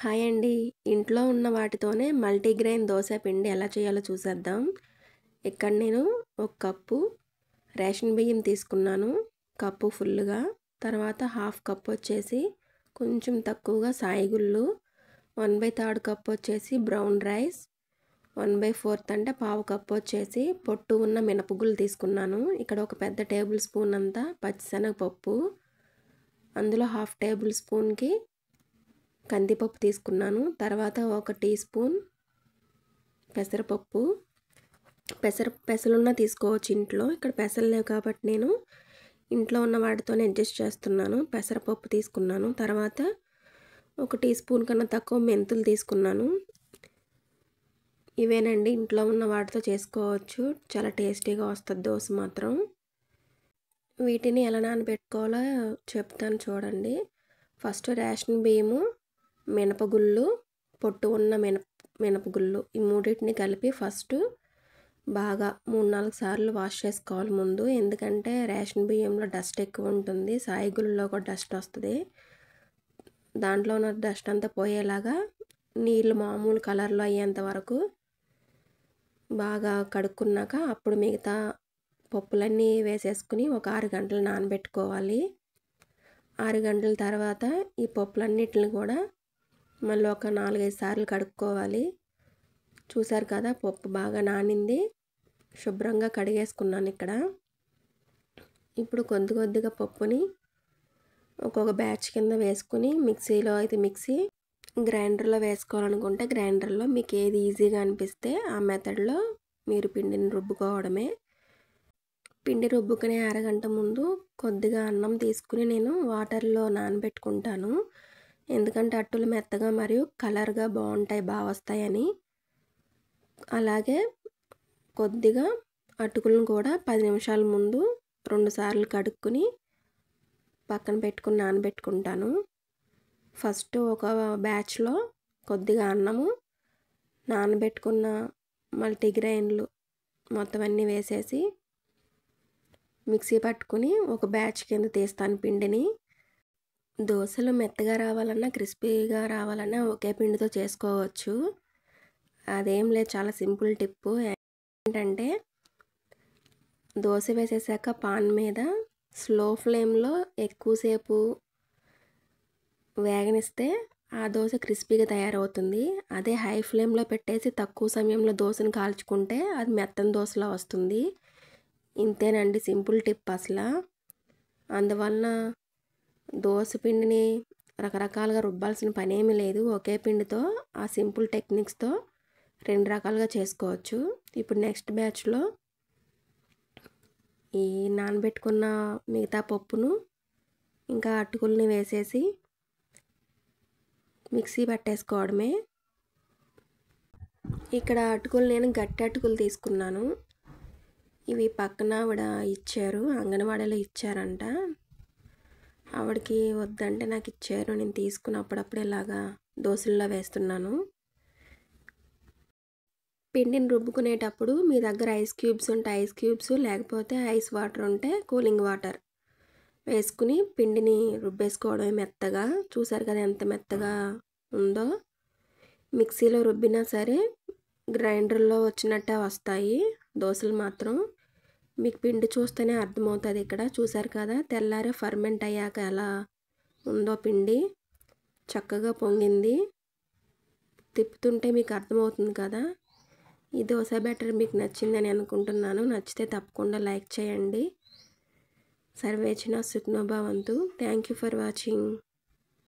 Hi అండి. ఇంట్లో ఉన్న వాటితోనే మల్టీగ్రెయిన్ దోస పిండి ఎలా చేయాలో చూసేద్దాం. ఇక్కడ నేను ఒక కప్పు రేషన్ బియ్యం తీసుకున్నాను. కప్పు ఫుల్లుగా. తర్వాత హాఫ్ కప్ వచ్చేసి కొంచెం తక్కువగా సాయిగుళ్ళు, 1/3 కప్ వచ్చేసి బ్రౌన్ రైస్, 1/4 అంటే పావు కప్పు వచ్చేసి పొట్టు ఉన్న మినపగుళ్ళు తీసుకున్నాను. ఇక్కడ ఒక పెద్ద టేబుల్ స్పూన్ అంతా పచ్చిశనగపప్పు, అందులో హాఫ్ టేబుల్ స్పూన్కి కందిపప్పు తీసుకున్నాను. తర్వాత ఒక టీ స్పూన్ పెసరపప్పు. పెసలున్నా తీసుకోవచ్చు ఇంట్లో. ఇక్కడ పెసలు లేవు కాబట్టి నేను ఇంట్లో ఉన్న వాటితోనే అడ్జస్ట్ చేస్తున్నాను. పెసరపప్పు తీసుకున్నాను. తర్వాత ఒక టీ స్పూన్ కన్నా తక్కువ మెంతులు తీసుకున్నాను. ఇవేనండి, ఇంట్లో ఉన్న వాటితో చేసుకోవచ్చు. చాలా టేస్టీగా వస్తుంది దోశ మాత్రం. వీటిని ఎలా నానబెట్టుకోవాలో చెప్తాను చూడండి. ఫస్ట్ రేషన్ బియ్యము, మినపగుళ్ళు, పొట్టు ఉన్న మినపగుళ్ళు ఈ మూడింటిని కలిపి ఫస్ట్ బాగా 3-4 సార్లు వాష్ చేసుకోవాలి ముందు. ఎందుకంటే రేషన్ బియ్యంలో డస్ట్ ఎక్కువ ఉంటుంది, సాయిగుళ్ళలో కూడా డస్ట్ వస్తుంది. దాంట్లో ఉన్న డస్ట్ అంతా పోయేలాగా నీళ్ళు మామూలు కలర్లో అయ్యేంత వరకు బాగా కడుక్కున్నాక అప్పుడు మిగతా పప్పులన్నీ వేసేసుకుని ఒక 6 గంటలు నానబెట్టుకోవాలి. 6 గంటల తర్వాత ఈ పప్పులన్నిటిని కూడా మళ్ళీ ఒక 4-5 సార్లు కడుక్కోవాలి. చూసారు కదా, పప్పు బాగా నానింది. శుభ్రంగా కడిగేసుకున్నాను ఇక్కడ. ఇప్పుడు కొద్దిగా పప్పుని ఒక్కొక్క బ్యాచ్ కింద వేసుకుని మిక్సీలో అయితే మిక్సీ, గ్రైండర్లో వేసుకోవాలనుకుంటే గ్రైండర్లో, మీకు ఏది ఈజీగా అనిపిస్తే ఆ మెథడ్లో మీరు పిండిని రుబ్బుకోవడమే. పిండి రుబ్బుకునే అరగంట ముందు కొద్దిగా అన్నం తీసుకుని నేను వాటర్లో నానబెట్టుకుంటాను. ఎందుకంటే అట్టులు మెత్తగా మరియు కలర్గా బాగుంటాయి, బాగా వస్తాయని. అలాగే కొద్దిగా అటుకులను కూడా 10 నిమిషాల ముందు 2 సార్లు కడుక్కుని పక్కన పెట్టుకుని నానబెట్టుకుంటాను. ఫస్ట్ ఒక బ్యాచ్లో కొద్దిగా అన్నము, నానబెట్టుకున్న మల్టీగ్రెయిన్లు మొత్తం అన్నీ వేసేసి మిక్సీ పట్టుకుని ఒక బ్యాచ్ కింద తీస్తాను పిండిని. దోశలు మెత్తగా రావాలన్నా క్రిస్పీగా రావాలన్నా ఒకే పిండితో చేసుకోవచ్చు. అదేం లేదు, చాలా సింపుల్ టిప్పు. ఏంటంటే దోశ వేసేసాక పాన్ మీద స్లో ఫ్లేమ్లో ఎక్కువసేపు వేగనిస్తే ఆ దోశ క్రిస్పీగా తయారవుతుంది. అదే హై ఫ్లేమ్లో పెట్టేసి తక్కువ సమయంలో దోశను కాల్చుకుంటే అది మెత్తని దోశలా వస్తుంది. ఇంతేనండి, సింపుల్ టిప్ అసలు. అందువలన దోశ పిండిని రకరకాలుగా రుబ్బాల్సిన పనేమీ లేదు. ఒకే పిండితో ఆ సింపుల్ టెక్నిక్స్తో 2 రకాలుగా చేసుకోవచ్చు. ఇప్పుడు నెక్స్ట్ బ్యాచ్లో ఈ నానబెట్టుకున్న మిగతా పప్పును ఇంకా అటుకుల్ని వేసేసి మిక్సీ పట్టేసుకోవడమే. ఇక్కడ అటుకులు నేను గట్టి అటుకులు తీసుకున్నాను. ఇవి పక్కన ఆవిడ ఇచ్చారు, అంగన్వాడీలో ఇచ్చారంట. ఆవిడకి వద్దంటే నాకు ఇచ్చారు. నేను తీసుకుని అప్పుడప్పుడు ఇలాగా దోశల్లో వేస్తున్నాను. పిండిని రుబ్బుకునేటప్పుడు మీ దగ్గర ఐస్ క్యూబ్స్ ఉంటే ఐస్ క్యూబ్స్, లేకపోతే ఐస్ వాటర్ ఉంటే కూలింగ్ వాటర్ వేసుకుని పిండిని రుబ్బేసుకోవడమే మెత్తగా. చూసారు కదా ఎంత మెత్తగా ఉందో. మిక్సీలో రుబ్బినా సరే గ్రైండర్లో వచ్చినట్టే వస్తాయి దోశలు మాత్రం. మీకు పిండి చూస్తేనే అర్థమవుతుంది. ఇక్కడ చూసారు కదా, తెల్లారే ఫర్మెంట్ అయ్యాక ఎలా ఉందో పిండి చక్కగా పొంగింది. తిప్పుతుంటే మీకు అర్థమవుతుంది కదా. ఈ దోశ బ్యాటర్ మీకు నచ్చిందని అనుకుంటున్నాను. నచ్చితే తప్పకుండా లైక్ చేయండి. సర్వేజన సుఖినో భవంతు. Thank you for watching.